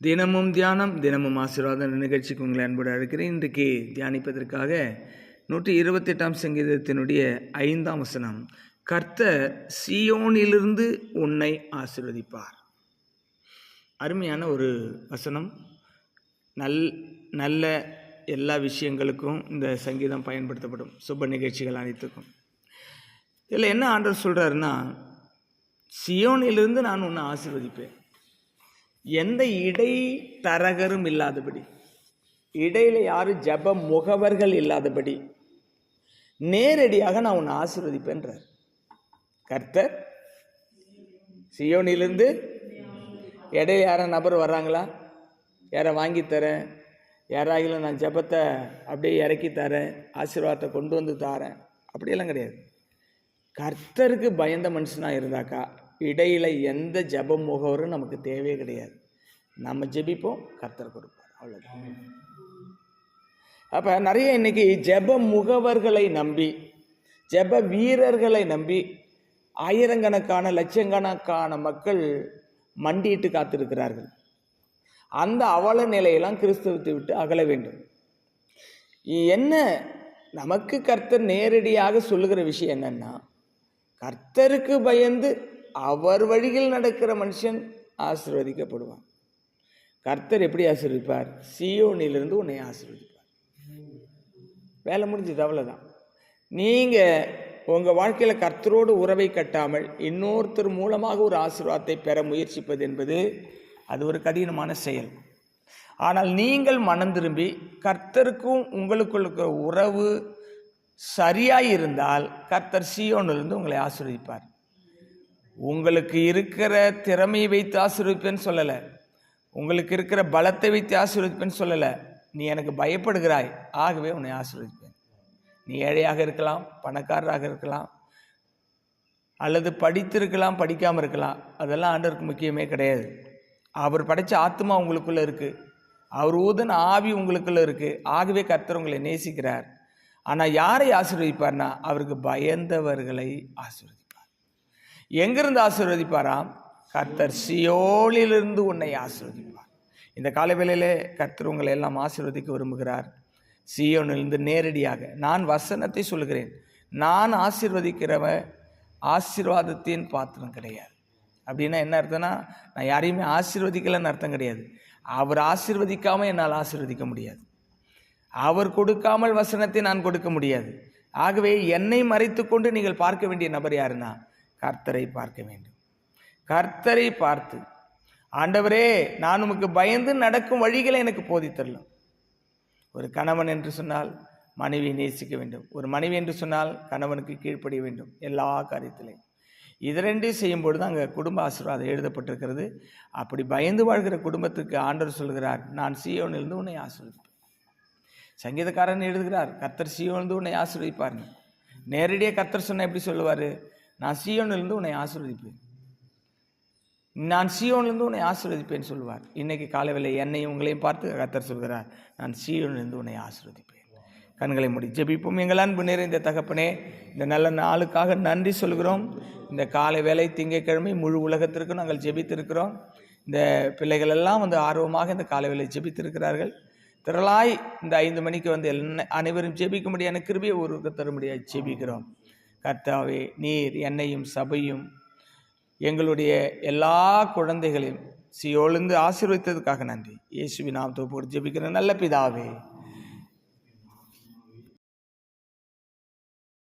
தினமும் தியானம் தினமும் ஆசீர்வாதம் நிகழ்ச்சிக்கு உங்களை அன்போடு அழைக்கிறேன். இன்றைக்கு தியானிப்பதற்காக 128ஆம் சங்கீதத்தினுடைய 5ஆம் வசனம், கர்த்தர் சீயோனிலிருந்து உன்னை ஆசீர்வதிப்பார். அருமையான ஒரு வசனம். நல்ல எல்லா விஷயங்களுக்கும் இந்த சங்கீதம் பயன்படுத்தப்படும், சுப நிகழ்ச்சிகள் அனைத்துக்கும். இதில் என்ன ஆண்டவர் சொல்கிறாருன்னா, சீயோனிலிருந்து நான் உன்னை ஆசீர்வதிப்பேன், எந்த இடைத்தரகரும் இல்லாதபடி, இடையில யாரும் ஜப முகவர்கள் இல்லாதபடி நேரடியாக நான் உன்னை ஆசீர்வதிப்பேன்றார் கர்த்தர். சீயோனிலிருந்து இடையில யார நபர் வர்றாங்களா, யாரை வாங்கி தரேன், யாராகிலும் நான் ஜபத்தை அப்படியே இறக்கி தரேன், ஆசீர்வாதத்தை கொண்டு வந்து தாரேன், அப்படியெல்லாம் கிடையாது. கர்த்தருக்கு பயந்த மனுஷனாக இருந்தாக்கா இடையில எந்த ஜப முகவரும் நமக்கு தேவையே கிடையாது. நம்ம ஜெபிப்போம், கர்த்தர் கொடுப்பார், அவ்வளோதான். அப்போ நிறைய இன்னைக்கு ஜப முகவர்களை நம்பி, ஜப வீரர்களை நம்பி ஆயிரக்கணக்கான லட்சக்கணக்கான மக்கள் மண்டிட்டு காத்திருக்கிறார்கள். அந்த அவல நிலையெல்லாம் கிறிஸ்தவத்தை விட்டு அகல வேண்டும். என்ன நமக்கு கர்த்தர் நேரடியாக சொல்லுகிற விஷயம் என்னன்னா, கர்த்தருக்கு பயந்து அவர் வழியில் நடக்கிற மனுஷன் ஆசீர்வதிக்கப்படுவான். கர்த்தர் எப்படி ஆசீர்வதிப்பார்? சீயோனிலிருந்து உன்னை ஆசீர்வதிப்பார். வேலை முடிஞ்சது, அவ்வளோதான். நீங்கள் உங்கள் வாழ்க்கையில் கர்த்தரோடு உறவை கட்டாமல் இன்னொருத்தர் மூலமாக ஒரு ஆசீர்வாதத்தை பெற முயற்சிப்பது என்பது அது ஒரு கடினமான செயல். ஆனால் நீங்கள் மனம் திரும்பி கர்த்தருக்கும் உங்களுக்குள்ள உறவு சரியாக இருந்தால் கர்த்தர் சீயோனிலிருந்து உங்களை ஆசீர்வதிப்பார். உங்களுக்கு இருக்கிற திறமையை வைத்து ஆசீர்வதிப்பேன்னு சொல்லலை, உங்களுக்கு இருக்கிற பலத்தை வைத்து ஆசீர்வதிப்பேன்னு சொல்லலை. நீ எனக்கு பயப்படுகிறாய், ஆகவே உன்னை ஆசீர்வதிப்பேன். நீ ஏழையாக இருக்கலாம், பணக்காரராக இருக்கலாம், அல்லது படித்திருக்கலாம், படிக்காமல் இருக்கலாம், அதெல்லாம் ஆண்டவருக்கு முக்கியமே கிடையாது. அவர் படைத்த ஆத்மா உங்களுக்குள்ளே இருக்குது, அவர் ஊதன ஆவி உங்களுக்குள்ளே இருக்குது. ஆகவே கர்த்தர் உங்களை நேசிக்கிறார். ஆனால் யாரை ஆசீர்வதிப்பார்னா, அவருக்கு பயந்தவர்களை ஆசீர்வதிப்பார். எங்கிருந்து ஆசீர்வதிப்பாராம்? கர்த்தர் சீயோனிலிருந்து உன்னை ஆசீர்வதிப்பார். இந்த காலவேளையிலே கர்த்தர் உங்களை எல்லாம் ஆசீர்வதிக்க விரும்புகிறார். சீயோனிலிருந்து நேரடியாக. நான் வசனத்தை சொல்கிறேன், நான் ஆசீர்வதிக்கிறவன் ஆசீர்வாதத்தின் பாத்திரம் கிடையாது. அப்படின்னா என்ன அர்த்தம்னா, நான் யாரையுமே ஆசீர்வதிக்கலைன்னு அர்த்தம் கிடையாது. அவர் ஆசீர்வதிக்காமல் என்னால் ஆசீர்வதிக்க முடியாது. அவர் கொடுக்காமல் வசனத்தை நான் கொடுக்க முடியாது. ஆகவே என்னை மறைத்து கொண்டு நீங்கள் பார்க்க வேண்டிய நபர் யாருன்னா, கர்த்தரை பார்க்க வேண்டும். கர்த்தரை பார்த்து, ஆண்டவரே நான் உமக்கு பயந்து நடக்கும் வழிகளை எனக்கு போதித்தரலாம். ஒரு கணவன் என்று சொன்னால் மனைவியை நேசிக்க வேண்டும், ஒரு மனைவி என்று சொன்னால் கணவனுக்கு கீழ்ப்படிய வேண்டும் எல்லா காரியத்திலையும். இது ரெண்டையும் செய்யும்பொழுது அங்கே குடும்ப ஆசீர்வாதம் எழுதப்பட்டிருக்கிறது. அப்படி பயந்து வாழ்கிற குடும்பத்துக்கு ஆண்டவர் சொல்கிறார், நான் சீயோனிலிருந்து உன்னை ஆசீர்வதிப்பேன். சங்கீதக்காரன் எழுதுகிறார், கர்த்தர் சீயோனிலிருந்து உன்னை ஆசீர்வதிப்பார்னு. நேரடியாக கர்த்தர் சொன்ன எப்படி சொல்லுவார்? நான் சீயோனிலிருந்து உன்னை ஆசீர்வதிப்பேன், நான் சீயோனிலிருந்து உன்னை ஆசீர்வதிப்பேன் சொல்லுவார். இன்னைக்கு காலைவேளை என்னையும் உங்களையும் பார்த்து கர்த்தர் சொல்கிறார், நான் சீயோனிலிருந்து உன்னை ஆசீர்வதிப்பேன். கண்களை மூடி ஜெபிப்போம். எங்கள் அன்பு நிறைந்த தகப்பனே, இந்த நல்ல நாளுக்காக நன்றி சொல்கிறோம். இந்த காலை வேளை திங்கட்கிழமை முழு உலகத்திற்கும் நாங்கள் ஜெபித்திருக்கிறோம். இந்த பிள்ளைகள் எல்லாம் வந்து ஆர்வமாக இந்த காலை வேளை ஜெபித்திருக்கிறார்கள். திரளாய் இந்த 5 மணிக்கு வந்து அனைவரும் ஜெபிக்கும்படியான கிருபையை ஒருவருக்கு தரும்படியாக ஜெபிக்கிறோம். கர்த்தாவே, நீர் என்னையும் சபையும் எங்களுடைய எல்லா குழந்தைகளையும் சீயோனிலிருந்து ஆசீர்வதித்ததுக்காக நன்றி. இயேசுவின் நாமத்தை போட்டு ஜெபிக்கிற நல்ல பிதாவே.